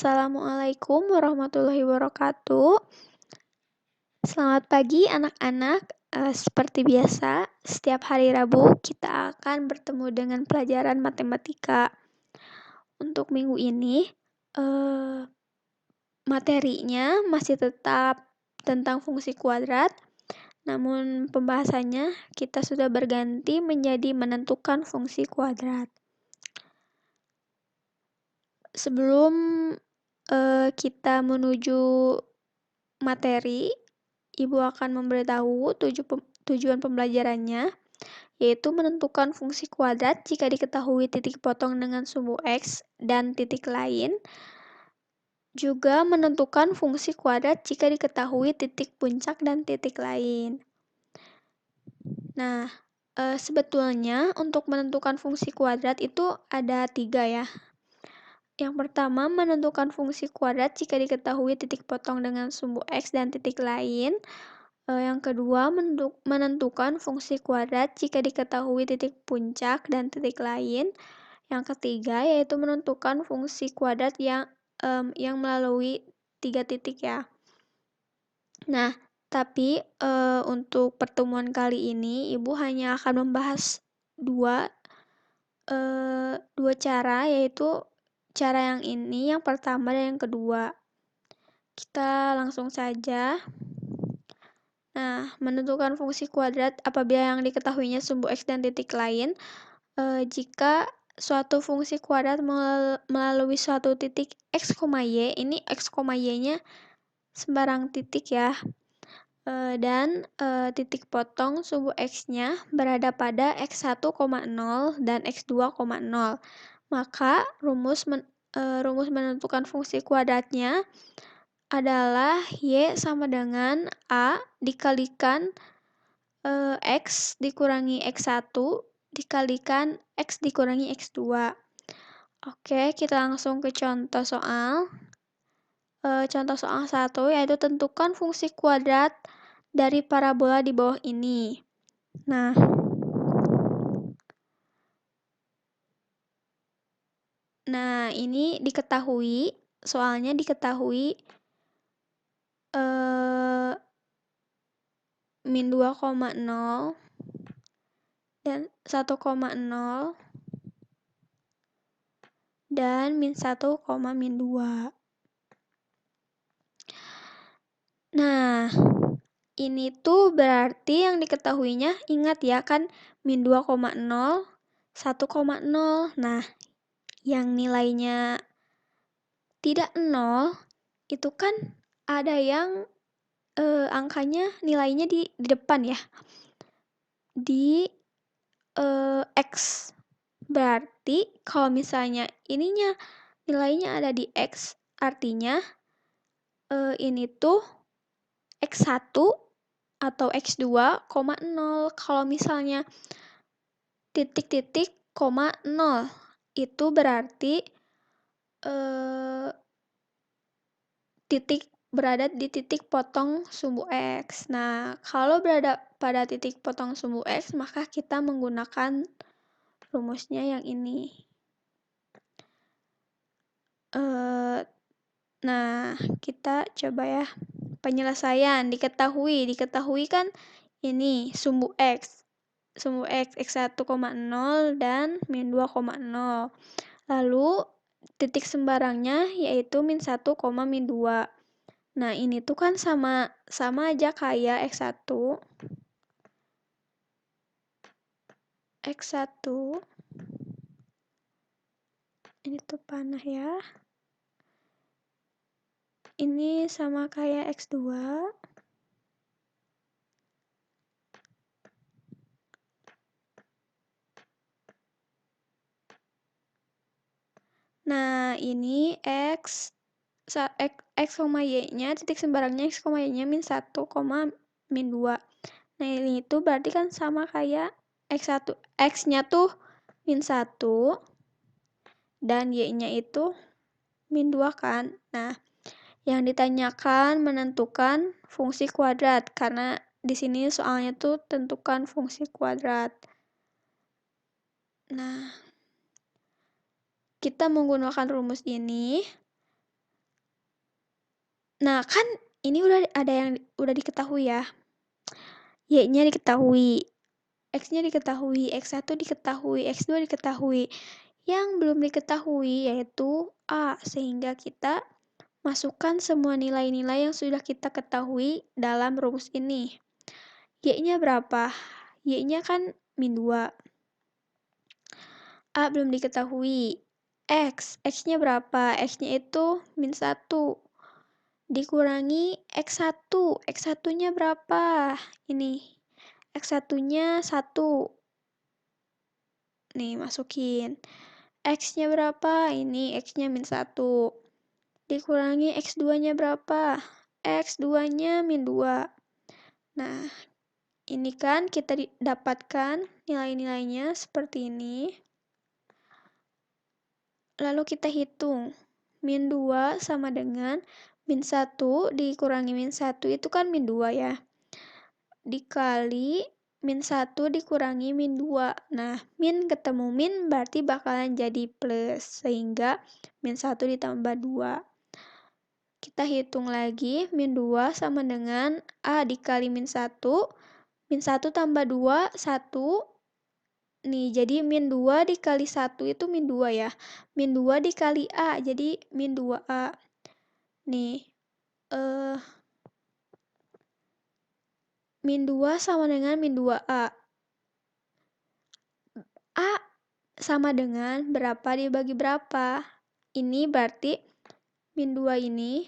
Assalamualaikum warahmatullahi wabarakatuh. Selamat pagi anak-anak. Seperti biasa, setiap hari Rabu kita akan bertemu dengan pelajaran matematika. Untuk minggu ini, materinya masih tetap tentang fungsi kuadrat, namun pembahasannya kita sudah berganti menjadi menentukan fungsi kuadrat. Sebelum kita menuju materi, Ibu akan memberitahu tujuan pembelajarannya, yaitu menentukan fungsi kuadrat jika diketahui titik potong dengan sumbu X dan titik lain. Juga menentukan fungsi kuadrat jika diketahui titik puncak dan titik lain. Nah, sebetulnya untuk menentukan fungsi kuadrat itu ada 3 ya. Yang pertama, menentukan fungsi kuadrat jika diketahui titik potong dengan sumbu X dan titik lain. Yang kedua, menentukan fungsi kuadrat jika diketahui titik puncak dan titik lain. Yang ketiga, yaitu menentukan fungsi kuadrat yang melalui 3 titik ya. Nah, tapi untuk pertemuan kali ini, Ibu hanya akan membahas dua cara, yaitu cara yang ini, yang pertama dan yang kedua. Kita langsung saja. Nah, menentukan fungsi kuadrat apabila yang diketahuinya sumbu X dan titik lain, jika suatu fungsi kuadrat melalui suatu titik X, Y, ini X, Y-nya sembarang titik ya, dan titik potong sumbu X-nya berada pada X1,0 dan X2,0. Maka rumus menentukan fungsi kuadratnya adalah Y sama dengan A dikalikan X dikurangi X1 dikalikan X dikurangi X2. Oke, kita langsung ke contoh soal. Contoh soal 1, yaitu tentukan fungsi kuadrat dari parabola di bawah ini. Nah, ini diketahui, soalnya diketahui min 2,0 dan 1,0 dan min 1, min 2. Nah, ini tuh berarti yang diketahuinya, ingat ya kan, min 2,0, 1,0. Nah, yang nilainya tidak 0, itu kan ada yang angkanya nilainya di depan ya, di X. Berarti kalau misalnya ininya nilainya ada di X, artinya ini tuh X1 atau X2, 0. Kalau misalnya titik-titik, 0, itu berarti berada di titik potong sumbu X. Nah, kalau berada pada titik potong sumbu X, maka kita menggunakan rumusnya yang ini. Nah, kita coba ya. Penyelesaian diketahui kan ini sumbu X. Sumbu X, X1,0 dan min 2,0. Lalu titik sembarangnya yaitu min 1, min 2. Nah, ini tuh kan sama aja kayak X1. X1. Ini tuh panah ya. Ini sama kayak X2. Nah, ini X, Y-nya, titik sembarangnya X, Y-nya min 1, min 2. Nah, ini tuh berarti kan sama kayak X1. X-nya tuh min 1, dan Y-nya itu min 2 kan. Nah, yang ditanyakan menentukan fungsi kuadrat, karena di sini soalnya tuh tentukan fungsi kuadrat. Nah, kita menggunakan rumus ini. Nah, kan ini udah ada yang udah diketahui ya. Y-nya diketahui, X-nya diketahui, X1 diketahui, X2 diketahui. Yang belum diketahui yaitu A, sehingga kita masukkan semua nilai-nilai yang sudah kita ketahui dalam rumus ini. Y-nya berapa? Y-nya kan min 2. A belum diketahui. X-nya berapa? X-nya itu min 1. Dikurangi X1. X1-nya berapa? Ini. X1-nya 1. Nih, masukin. X-nya berapa? Ini X-nya min 1. Dikurangi X2-nya berapa? X2-nya min 2. Nah, ini kan kita dapatkan nilai-nilainya seperti ini. Lalu kita hitung. Min 2 sama dengan min 1 dikurangi min 1 itu kan min 2 ya. Dikali min 1 dikurangi min 2. Nah, min ketemu min berarti bakalan jadi plus. Sehingga min 1 ditambah 2. Kita hitung lagi, min 2 sama dengan A dikali min 1. Min 1 tambah 2, 1. Nih, jadi min 2 dikali 1 itu min 2 ya. Min 2 dikali A, jadi min 2A. Nih, min 2 sama dengan min 2A. A sama dengan berapa dibagi berapa? Ini berarti min 2 ini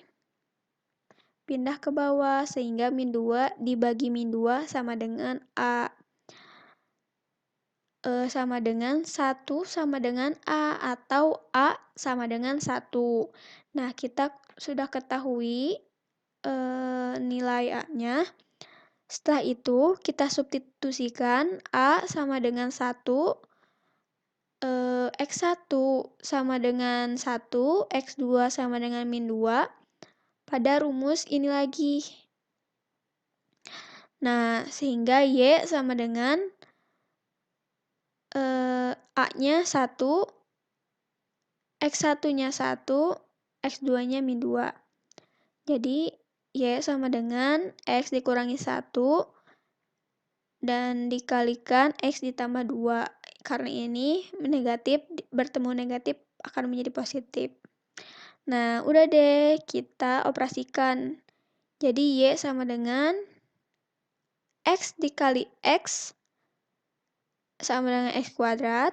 pindah ke bawah, sehingga min 2 dibagi min 2 sama dengan A. Sama dengan 1 sama dengan A, atau A sama dengan 1. Nah, kita sudah ketahui nilai A-nya. Setelah itu, kita substitusikan A sama dengan 1, X1 sama dengan 1, X2 sama dengan min 2, pada rumus ini lagi. Nah, sehingga Y sama dengan A-nya 1, X1-nya 1, X2-nya min 2. Jadi, Y sama dengan X dikurangi 1, dan dikalikan X ditambah 2. Karena ini negatif, bertemu negatif akan menjadi positif. Nah, udah deh, kita operasikan. Jadi, Y sama dengan X dikali X sama dengan X kuadrat.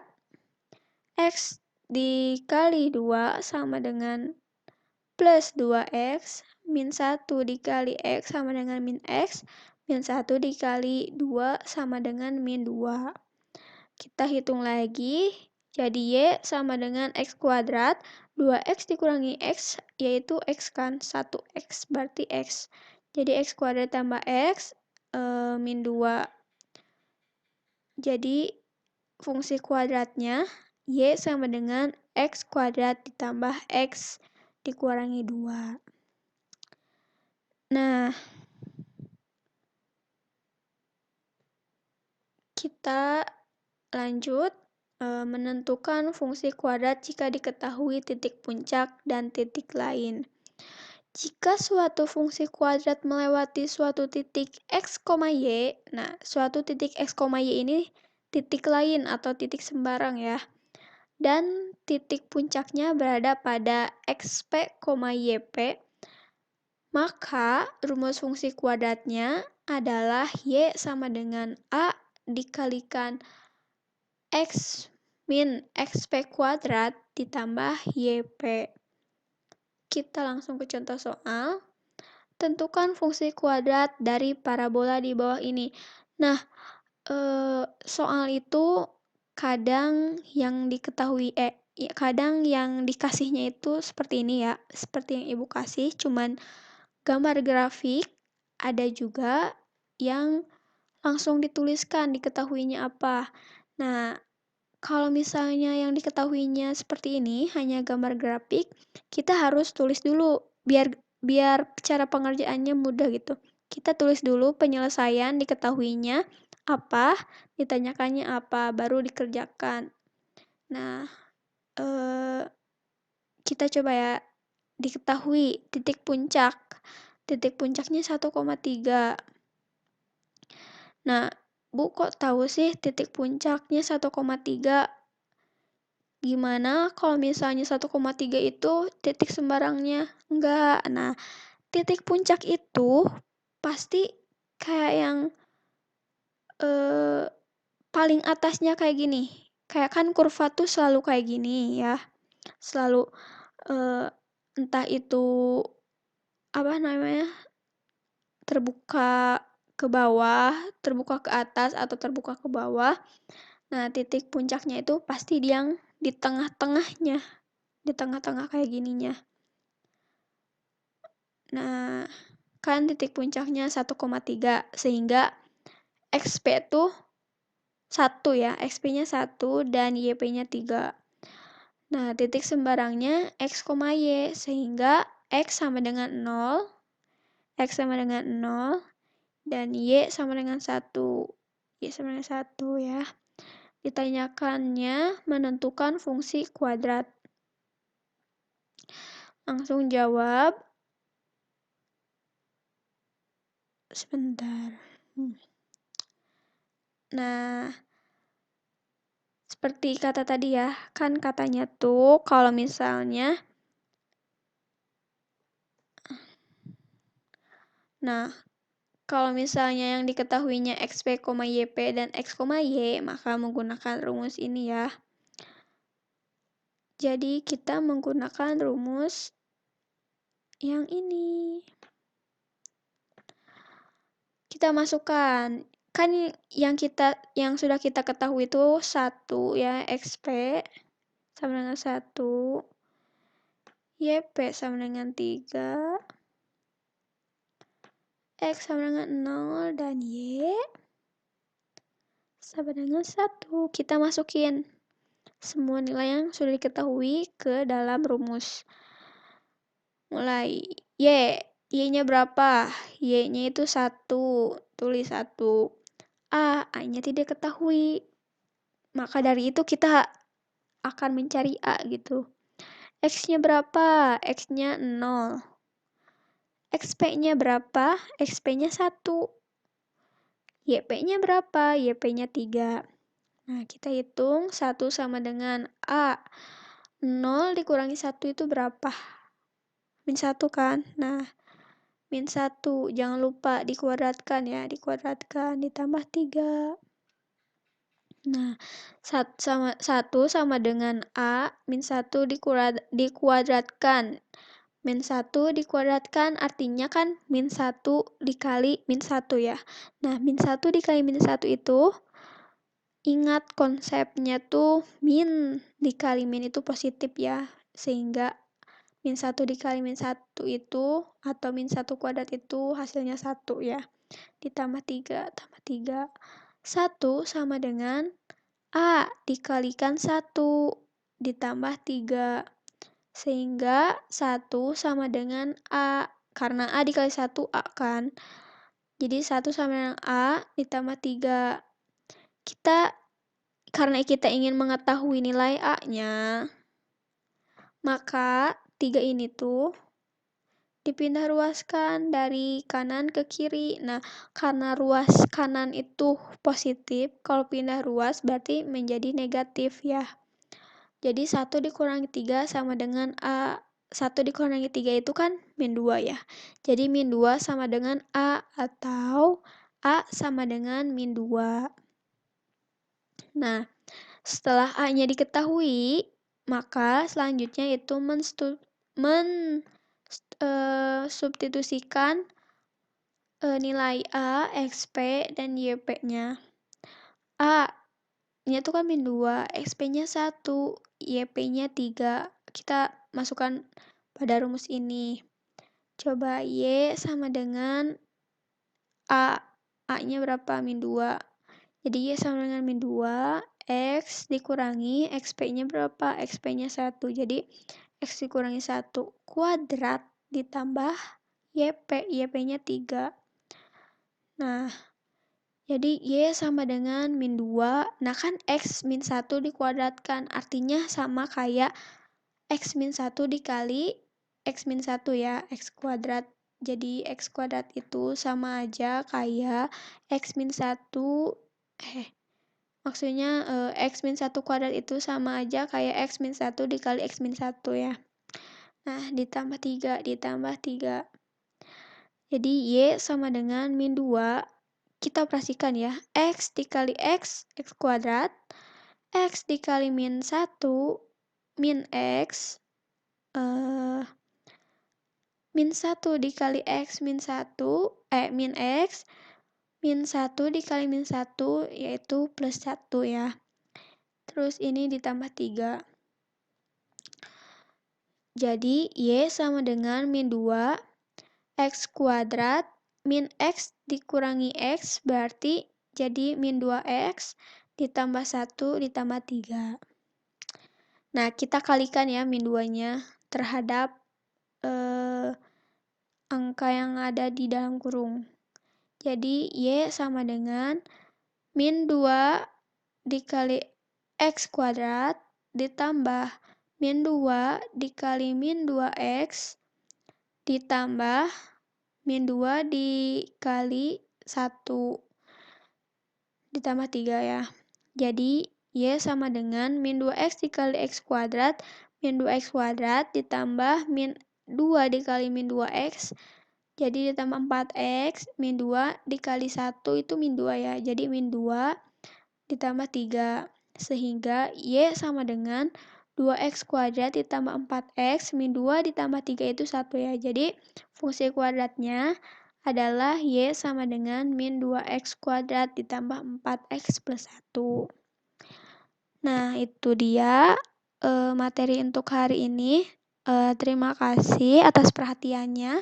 X dikali 2 sama dengan plus 2X. Min 1 dikali X sama dengan min X. Min 1 dikali 2 sama dengan min 2. Kita hitung lagi. Jadi Y sama dengan X kuadrat. 2X dikurangi X, yaitu X kan. 1X berarti X. Jadi X kuadrat tambah X, min 2. Jadi fungsi kuadratnya Y sama dengan X kuadrat ditambah X dikurangi 2. Nah, kita lanjut menentukan fungsi kuadrat jika diketahui titik puncak dan titik lain. Jika suatu fungsi kuadrat melewati suatu titik X, Y, nah suatu titik X, Y ini titik lain atau titik sembarang ya. Dan titik puncaknya berada pada XP, YP, maka rumus fungsi kuadratnya adalah Y sama dengan A dikalikan X min XP kuadrat ditambah YP. Kita langsung ke contoh soal. Tentukan fungsi kuadrat dari parabola di bawah ini. Nah, soal itu kadang yang diketahui, kadang yang dikasihnya itu seperti ini ya, seperti yang Ibu kasih, cuman gambar grafik. Ada juga yang langsung dituliskan diketahuinya apa. Nah, kalau misalnya yang diketahuinya seperti ini, hanya gambar grafik, kita harus tulis dulu biar cara pengerjaannya mudah gitu. Kita tulis dulu penyelesaian diketahuinya apa, ditanyakannya apa, baru dikerjakan. Nah, kita coba ya, diketahui titik puncak. titik puncaknya 1,3. Nah, Bu kok tahu sih titik puncaknya 1,3? Gimana kalau misalnya 1,3 itu titik sembarangnya? Enggak. Nah, titik puncak itu pasti kayak yang paling atasnya kayak gini. Kayak kan kurva tuh selalu kayak gini ya. Selalu entah itu apa namanya? Terbuka ke bawah, terbuka ke atas atau terbuka ke bawah. Nah, titik puncaknya itu pasti yang di tengah-tengahnya. Di tengah-tengah kayak gininya. Nah, kan titik puncaknya 1,3 sehingga XP itu 1 ya, XP-nya 1 dan YP-nya 3. Nah, titik sembarangnya X, Y sehingga X sama dengan 0, X sama dengan 0 dan Y sama dengan 1. Y sama dengan 1 ya. Ditanyakannya menentukan fungsi kuadrat. Langsung jawab. Sebentar. Nah, seperti kata tadi ya, kan katanya tuh kalau misalnya kalau misalnya yang diketahuinya XP, YP dan X, Y, maka menggunakan rumus ini ya. Jadi kita menggunakan rumus yang ini. Kita masukkan. Kan yang sudah kita ketahui itu 1 ya, XP sama dengan 1. YP sama dengan 3. X sama dengan 0 dan Y sama dengan 1. Kita masukin semua nilai yang sudah diketahui ke dalam rumus. Mulai Y-nya berapa? Y-nya itu 1, tulis 1. A-nya tidak ketahui. Maka dari itu kita akan mencari A gitu. X-nya berapa? X-nya 0. XP-nya berapa? XP-nya 1. YP-nya berapa? YP-nya 3. Nah, kita hitung 1 sama dengan A. 0 dikurangi 1 itu berapa? Min 1 kan? Nah, min 1. Jangan lupa dikuadratkan ya. Dikuadratkan ditambah 3. Nah, 1 sama dengan A. Min 1 dikuadratkan. Min 1 dikuadratkan artinya kan min 1 dikali min 1 ya. Nah, min 1 dikali min 1 itu ingat konsepnya tuh min dikali min itu positif ya. Sehingga min 1 dikali min 1 itu atau min 1 kuadrat itu hasilnya 1 ya. Ditambah 3, tambah 3. 1 sama dengan A dikalikan 1 ditambah 3. Sehingga 1 sama dengan A. Karena A dikali 1 A kan. Jadi 1 sama dengan A ditambah 3. Karena kita ingin mengetahui nilai A-nya, maka 3 ini tuh dipindah ruaskan dari kanan ke kiri. Nah, karena ruas kanan itu positif, kalau pindah ruas berarti menjadi negatif ya. Jadi 1 dikurangi 3 sama dengan A. 1 dikurangi 3 itu kan min 2 ya. Jadi min 2 sama dengan A atau A sama dengan min 2. Nah, setelah A-nya diketahui, maka selanjutnya itu mensubstitusikan nilai A, XP, dan YP-nya. A-nya itu kan min 2, XP-nya 1, YP-nya 3. Kita masukkan pada rumus ini. Coba Y sama dengan A. A-nya berapa? Min 2. Jadi Y sama dengan min 2, X dikurangi, XP-nya berapa? XP-nya 1. Jadi X dikurangi 1 kuadrat ditambah YP. YP-nya 3. Nah, jadi Y sama dengan min 2. Nah kan X min 1 dikuadratkan. Artinya sama kayak X min 1 dikali X min 1 ya. X kuadrat Jadi X kuadrat itu sama aja kayak X min 1, maksudnya X min 1 kuadrat itu sama aja kayak X min 1 dikali X min 1 ya. Nah, ditambah 3, ditambah 3. Jadi Y sama dengan min 2. Kita operasikan ya. X dikali X, X kuadrat. X dikali min 1, min X. Min 1 dikali X min 1, min X. Min 1 dikali min 1 yaitu plus 1 ya. Terus ini ditambah 3. Jadi Y sama dengan min 2 X kuadrat min X dikurangi X berarti jadi min 2X ditambah 1 ditambah 3. Nah, kita kalikan ya min 2-nya terhadap angka yang ada di dalam kurung. Jadi Y sama dengan min 2 dikali X kuadrat ditambah min 2 dikali min 2X ditambah min 2 dikali 1 ditambah 3 ya. Jadi Y sama dengan min 2X dikali X kuadrat min 2X kuadrat ditambah min 2 dikali min 2X jadi ditambah 4X min 2 dikali 1 itu min 2 ya. Jadi min 2 ditambah 3 sehingga Y sama dengan 2X kuadrat ditambah 4X min 2 ditambah 3 itu 1 ya. Jadi fungsi kuadratnya adalah Y sama dengan min 2X kuadrat ditambah 4X plus 1. Nah, itu dia materi untuk hari ini. Terima kasih atas perhatiannya.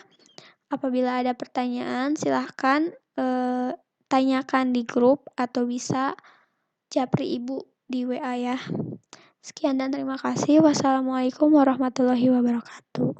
Apabila ada pertanyaan, silahkan tanyakan di grup atau bisa japri ibu di WA ya. Sekian dan terima kasih. Wassalamualaikum warahmatullahi wabarakatuh.